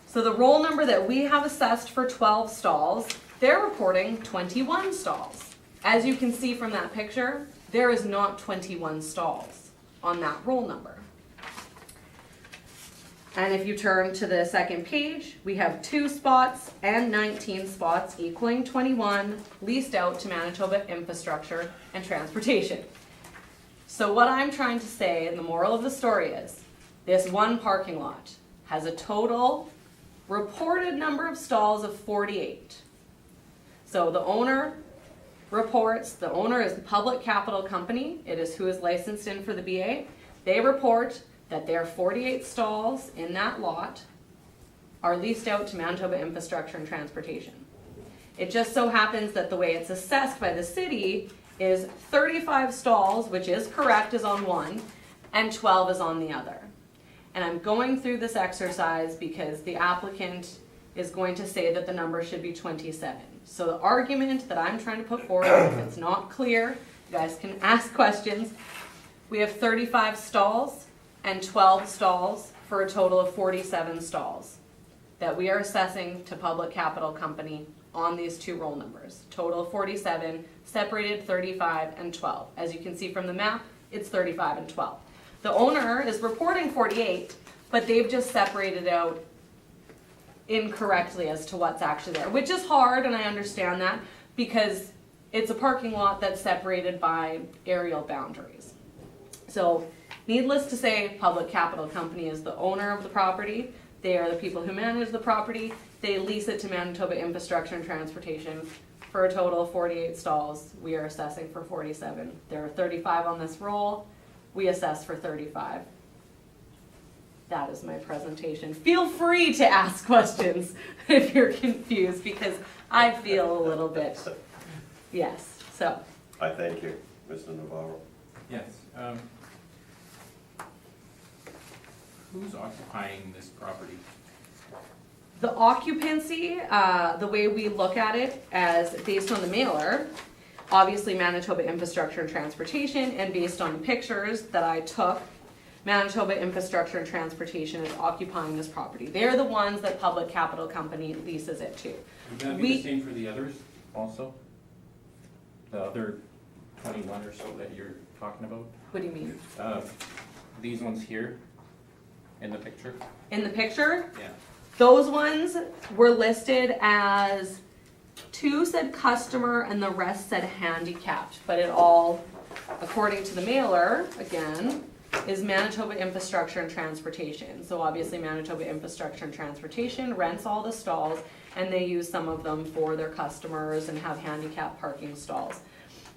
So the roll number that we have assessed for 12 stalls, they're reporting 21 stalls. As you can see from that picture, there is not 21 stalls on that roll number. And if you turn to the second page, we have 2 spots and 19 spots equaling 21 leased out to Manitoba Infrastructure and Transportation. So what I'm trying to say, and the moral of the story is, this one parking lot has a total reported number of stalls of 48. So the owner reports, the owner is the Public Capital Company, it is who is licensed in for the BA. They report that their 48 stalls in that lot are leased out to Manitoba Infrastructure and Transportation. It just so happens that the way it's assessed by the city is 35 stalls, which is correct, is on one, and 12 is on the other. And I'm going through this exercise because the applicant is going to say that the number should be 27. So the argument that I'm trying to put forward, if it's not clear, you guys can ask questions. We have 35 stalls and 12 stalls for a total of 47 stalls that we are assessing to Public Capital Company on these two roll numbers. Total of 47, separated 35 and 12. As you can see from the map, it's 35 and 12. The owner is reporting 48, but they've just separated out incorrectly as to what's actually there, which is hard, and I understand that, because it's a parking lot that's separated by aerial boundaries. So, needless to say, Public Capital Company is the owner of the property. They are the people who manage the property. They lease it to Manitoba Infrastructure and Transportation for a total of 48 stalls. We are assessing for 47. There are 35 on this roll. We assess for 35. That is my presentation. Feel free to ask questions if you're confused, because I feel a little bit, yes, so. I thank you, Mr. Navarro. Yes. Who's occupying this property? The occupancy, the way we look at it as based on the mailer, obviously Manitoba Infrastructure and Transportation, and based on the pictures that I took, Manitoba Infrastructure and Transportation is occupying this property. They're the ones that Public Capital Company leases it to. Would that be the same for the others also? The other 21 or so that you're talking about? What do you mean? These ones here in the picture? In the picture, Yeah. those ones were listed as 2 said customer and the rest said handicapped, but it all, according to the mailer, again, is Manitoba Infrastructure and Transportation. So obviously Manitoba Infrastructure and Transportation rents all the stalls, and they use some of them for their customers and have handicap parking stalls.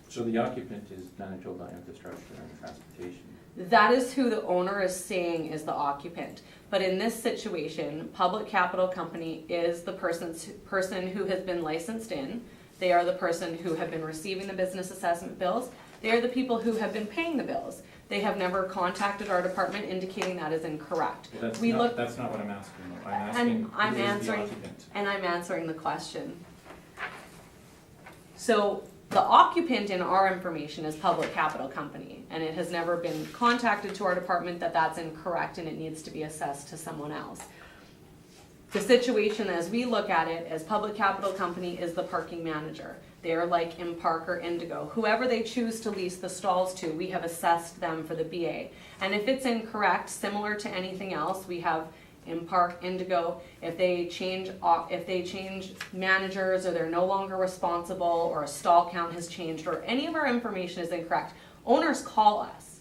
So the occupant is Manitoba Infrastructure and Transportation. That is who the owner is saying is the occupant. But in this situation, Public Capital Company is the person who has been licensed in. They are the person who have been receiving the business assessment bills. They are the people who have been paying the bills. They have never contacted our department indicating that is incorrect. Well, that's not what I'm asking. I'm asking who is the occupant? And I'm answering the question. So the occupant in our information is Public Capital Company, and it has never been contacted to our department that that's incorrect and it needs to be assessed to someone else. The situation as we look at it as Public Capital Company is the parking manager. They are like Impark or Indigo. Whoever they choose to lease the stalls to, we have assessed them for the BA. And if it's incorrect, similar to anything else, we have Impark, Indigo. If they change managers, or they're no longer responsible, or a stall count has changed, or any of our information is incorrect, owners call us.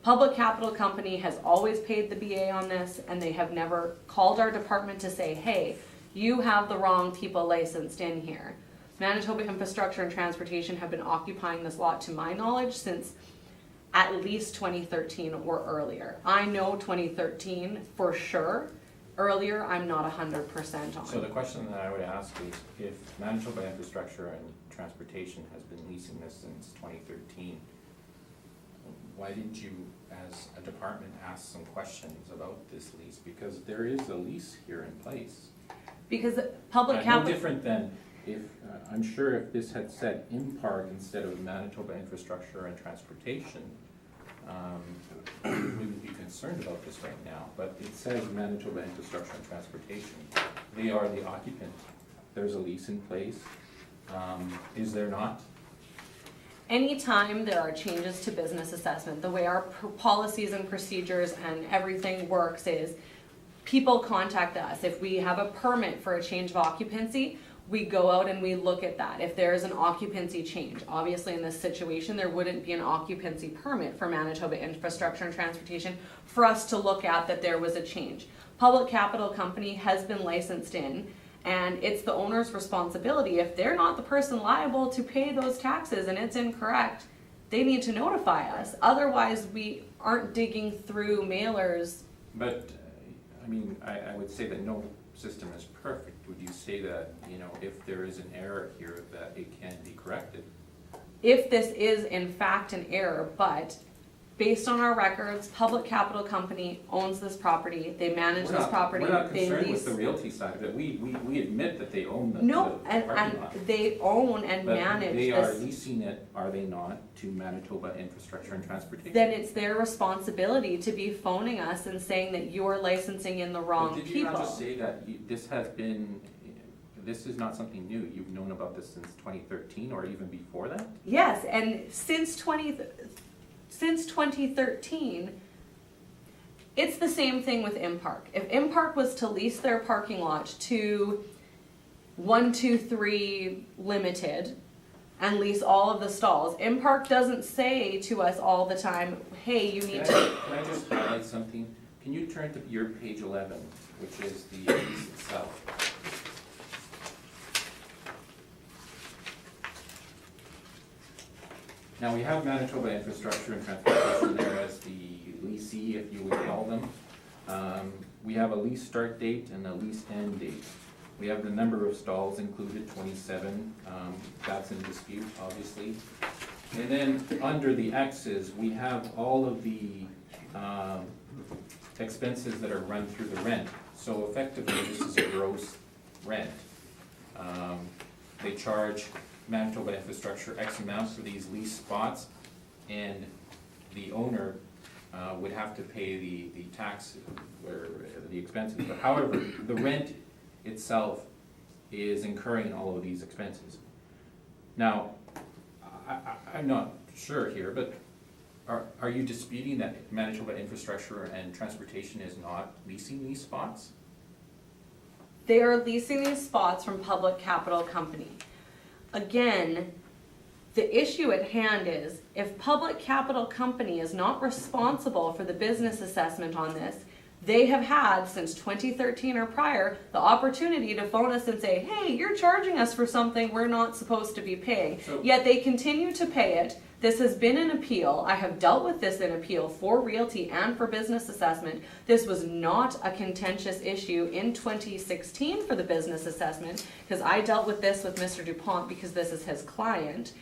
Public Capital Company has always paid the BA on this, and they have never called our department to say, hey, you have the wrong people licensed in here. Manitoba Infrastructure and Transportation have been occupying this lot, to my knowledge, since at least 2013 or earlier. I know 2013 for sure. Earlier, I'm not 100% on. So the question that I would ask is, if Manitoba Infrastructure and Transportation has been leasing this since 2013, why didn't you, as a department, ask some questions about this lease? Because there is a lease here in place. Because Public Capital... No different than if, I'm sure if this had said Impark instead of Manitoba Infrastructure and Transportation, we would be concerned about this right now. But it says Manitoba Infrastructure and Transportation. They are the occupant. There's a lease in place. Is there not? Anytime there are changes to business assessment, the way our policies and procedures and everything works is people contact us. If we have a permit for a change of occupancy, we go out and we look at that. If there is an occupancy change, obviously in this situation, there wouldn't be an occupancy permit for Manitoba Infrastructure and Transportation for us to look at that there was a change. Public Capital Company has been licensed in, and it's the owner's responsibility. If they're not the person liable to pay those taxes and it's incorrect, they need to notify us. Otherwise, we aren't digging through mailers. But, I mean, I would say that no system is perfect. Would you say that, you know, if there is an error here, that it can be corrected? If this is in fact an error, but based on our records, Public Capital Company owns this property, they manage this property, We're not they concerned lease. with the realty side of it. We admit that they own the No, the and parking lot. they own and But manage they are this. leasing it, are they not, to Manitoba Infrastructure and Transportation? Then it's their responsibility to be phoning us and saying that you're licensing in the wrong But people. did you not just say that this is not something new? You've known about this since 2013 or even before that? Yes, and since 2013, it's the same thing with Impark. If Impark was to lease their parking lot to 123 Limited and lease all of the stalls, Impark doesn't say to us all the time, hey, you need to. Can I just highlight something? Can you turn to your page 11, which is the lease itself? Now, we have Manitoba Infrastructure and Transportation there as the leasee, if you would call them. We have a lease start date and a lease end date. We have the number of stalls included, 27. That's in dispute, obviously. And then, under the X's, we have all of the expenses that are run through the rent. So effectively, this is a gross rent. They charge Manitoba Infrastructure X amount for these lease spots, and the owner would have to pay the tax or the expenses. But however, the rent itself is incurring all of these expenses. Now, I'm not sure here, but are you disputing that Manitoba Infrastructure and Transportation is not leasing these spots? They are leasing these spots from Public Capital Company. Again, the issue at hand is if Public Capital Company is not responsible for the business assessment on this, they have had since 2013 or prior the opportunity to phone us and say, hey, you're charging us for something we're not supposed to be paying. So- Yet they continue to pay it. This has been an appeal. I have dealt with this in appeal for realty and for business assessment. This was not a contentious issue in 2016 for the business assessment, because I dealt with this with Mr. DuPont because this is his client.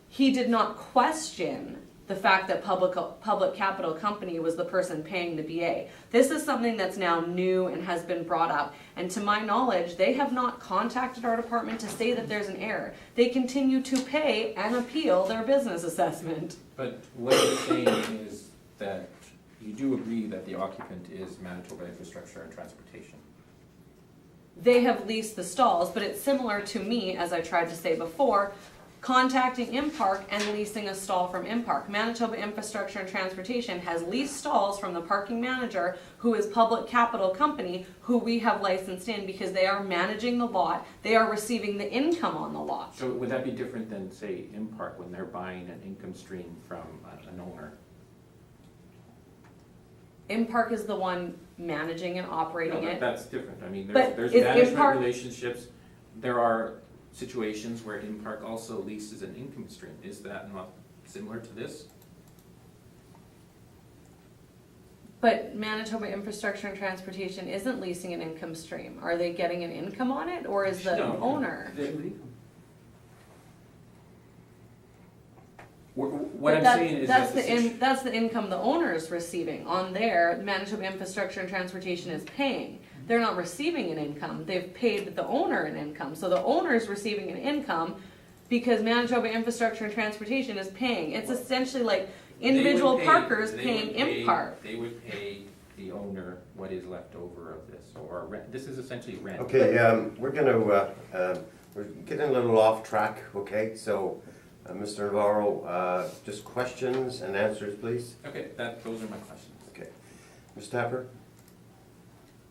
He did not question the fact that Public Capital Company was the person paying the BA. This is something that's now new and has been brought up. And to my knowledge, they have not contacted our department to say that there's an error. They continue to pay and appeal their business assessment. But what you're saying is that you do agree that the occupant is Manitoba Infrastructure and Transportation. They have leased the stalls, but it's similar to me, as I tried to say before, contacting Impark and leasing a stall from Impark. Manitoba Infrastructure and Transportation has leased stalls from the parking manager, who is Public Capital Company, who we have licensed in because they are managing the lot. They are receiving the income on the lot. So would that be different than, say, Impark when they're buying an income stream from an owner? Impark is the one managing and operating No, it. that's different. I mean, But there's is management Impark- relationships. There are situations where Impark also leases an income stream. Is that not similar to this? But Manitoba Infrastructure and Transportation isn't leasing an income stream. Are they getting an income on it, or is the No. owner? What I'm But saying is that's that that's the income the owner is receiving. On there, Manitoba Infrastructure and Transportation is paying. They're not receiving an income. They've paid the owner an income. So the owner is receiving an income because Manitoba Infrastructure and Transportation is paying. It's essentially like individual parkers paying Impark. They would pay the owner what is left over of this, or rent. This is essentially rent. Okay, we're getting a little off track, okay? So, Mr. Navarro, just questions and answers, please. Okay, those are my questions. Okay. Ms. Tapper?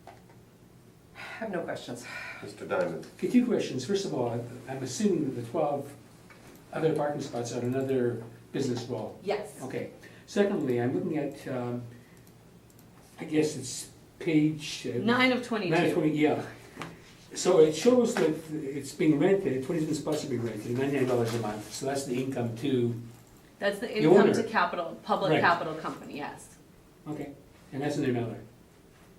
I have no questions. Mr. Diamond? Okay, two questions. First of all, I'm assuming that the 12 other parking spots are on another business wall. Yes. Okay. Secondly, I'm looking at, I guess it's page 9 of 22. 9 of 20, yeah. So it shows that it's being rented, 27 spots are being rented, $99 a month. So that's the income to That's the The income owner. to capital, public Right. capital company, yes. Okay, and that's in their mailer.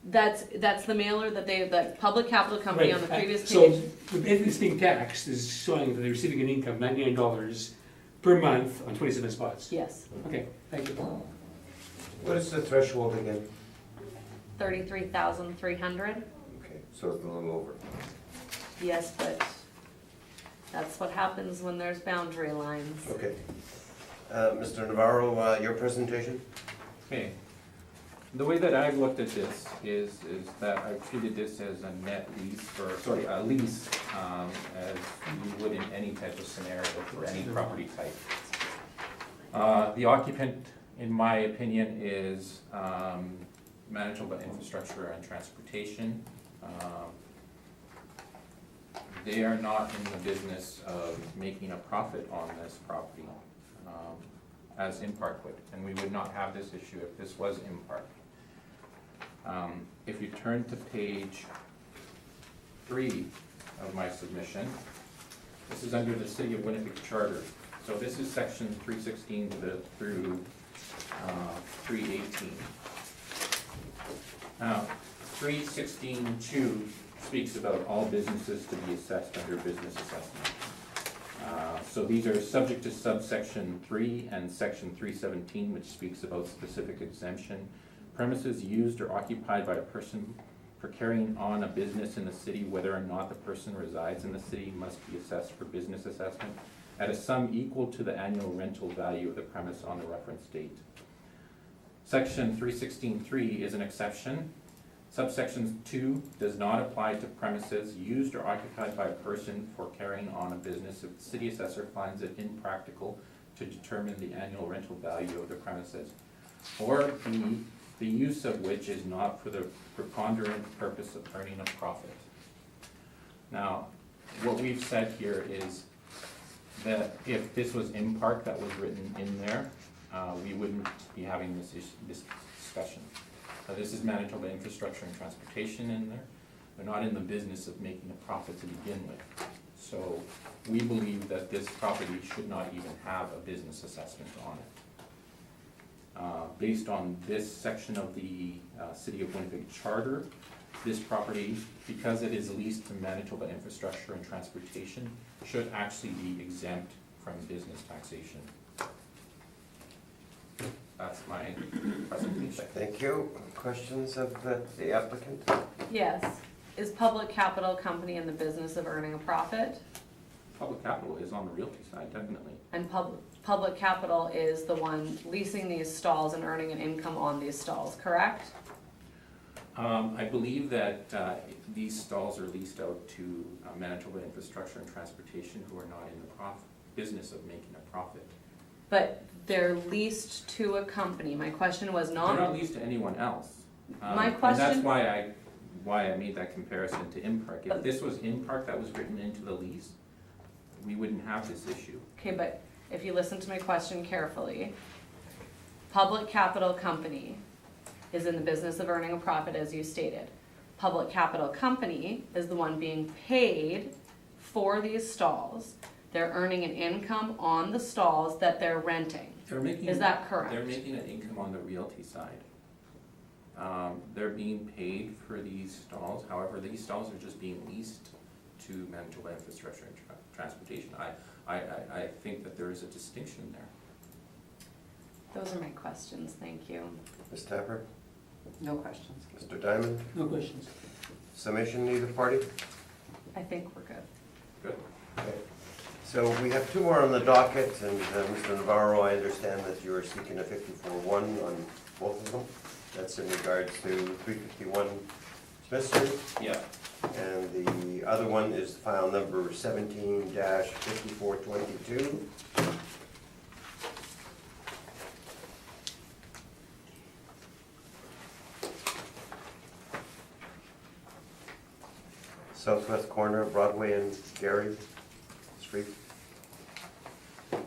That's the mailer that public capital company Right, on the previous So page. the business being taxed is showing that they're receiving an income, $99 per month on 27 spots. Yes, Okay, thank you. What is the threshold again? 33,300. Okay, so it's a little over. Yes, but that's what happens when there's boundary lines. Okay. Mr. Navarro, your presentation? Okay. The way that I've looked at this is that I've treated this as a net lease, a lease, as you would in any type of scenario for any property type. The occupant, in my opinion, is Manitoba Infrastructure and Transportation. They are not in the business of making a profit on this property, as Impark would, and we would not have this issue if this was Impark. If you turn to page 3 of my submission, this is under the City of Winnipeg Charter. So this is section 316 through 318. Now, 316.2 speaks about all businesses to be assessed under business assessment. So these are subject to subsection 3 and section 317, which speaks about specific exemption. Premises used or occupied by a person for carrying on a business in the city, whether or not the person resides in the city, must be assessed for business assessment at a sum equal to the annual rental value of the premise on the reference date. Section 316.3 is an exception. Subsection 2 does not apply to premises used or occupied by a person for carrying on a business if the city assessor finds it impractical to determine the annual rental value of the premises, or the use of which is not for the preponderant purpose of earning a profit. Now, what we've said here is that if this was Impark that was written in there, we wouldn't be having this discussion. This is Manitoba Infrastructure and Transportation in there. They're not in the business of making a profit to begin with. So we believe that this property should not even have a business assessment on it. Based on this section of the City of Winnipeg Charter, this property, because it is leased to Manitoba Infrastructure and Transportation, should actually be exempt from business taxation. That's my presentation. Thank you. Questions of the applicant? Yes. Is public capital company in the business of earning a profit? Public capital is on the realty side, definitely. And public capital is the one leasing these stalls and earning an income on these stalls, correct? I believe that these stalls are leased out to Manitoba Infrastructure and Transportation, who are not in the business of making a profit. But they're leased to a company. My question was They're not not, leased to anyone else. My And question- that's why I made that comparison to Impark. If this was Impark that was written into the lease, we wouldn't have this issue. okay, but if you listen to my question carefully, public capital company is in the business of earning a profit, as you stated. Public capital company is the one being paid for these stalls. They're earning an income on the stalls that they're renting. Is that correct? They're making an income on the realty side. They're being paid for these stalls, however, these stalls are just being leased to Manitoba Infrastructure and Transportation. I think that there is a distinction there. Those are my questions, thank you. Ms. Tapper? No questions. Mr. Diamond? No questions. Summation, either party? I think we're good. Good. Okay. So we have two more on the docket, and Mr. Navarro, I understand that you are seeking a 54-1 on both of them. That's in regards to 351 Smith Street. Yeah. And the other one is file number 17-5422. Southwest corner of Broadway and Gary Street. Do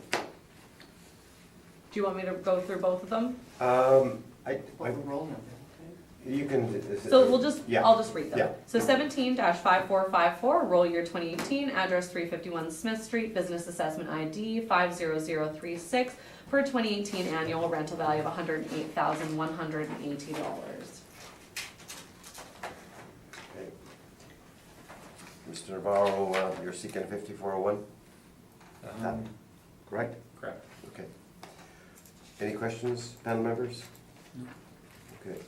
you want me to go through both of them? What the roll number, You can. So we'll just, Yeah. I'll just read them. Yeah. So 17-5454, roll year 2018, address 351 Smith Street, business assessment ID 50036, for a 2018 annual rental value of $108,180. Okay. Mr. Navarro, you're seeking a 5401, correct? Correct. Okay. Any questions, panel members? No. Okay.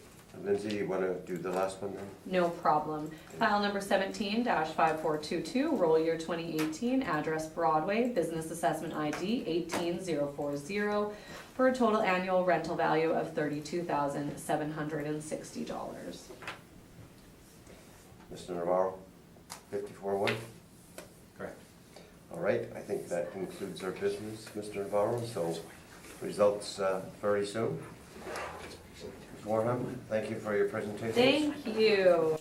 Lindsay, you want to do the last one then? No problem. File number 17-5422, roll year 2018, address Broadway, business assessment ID 18040, for a total annual rental value of $32,760. Mr. Navarro, 5401? Correct. All right, I think that concludes our business, Mr. Navarro, so results very soon. Ms. Warham, thank you for your presentation. Thank you.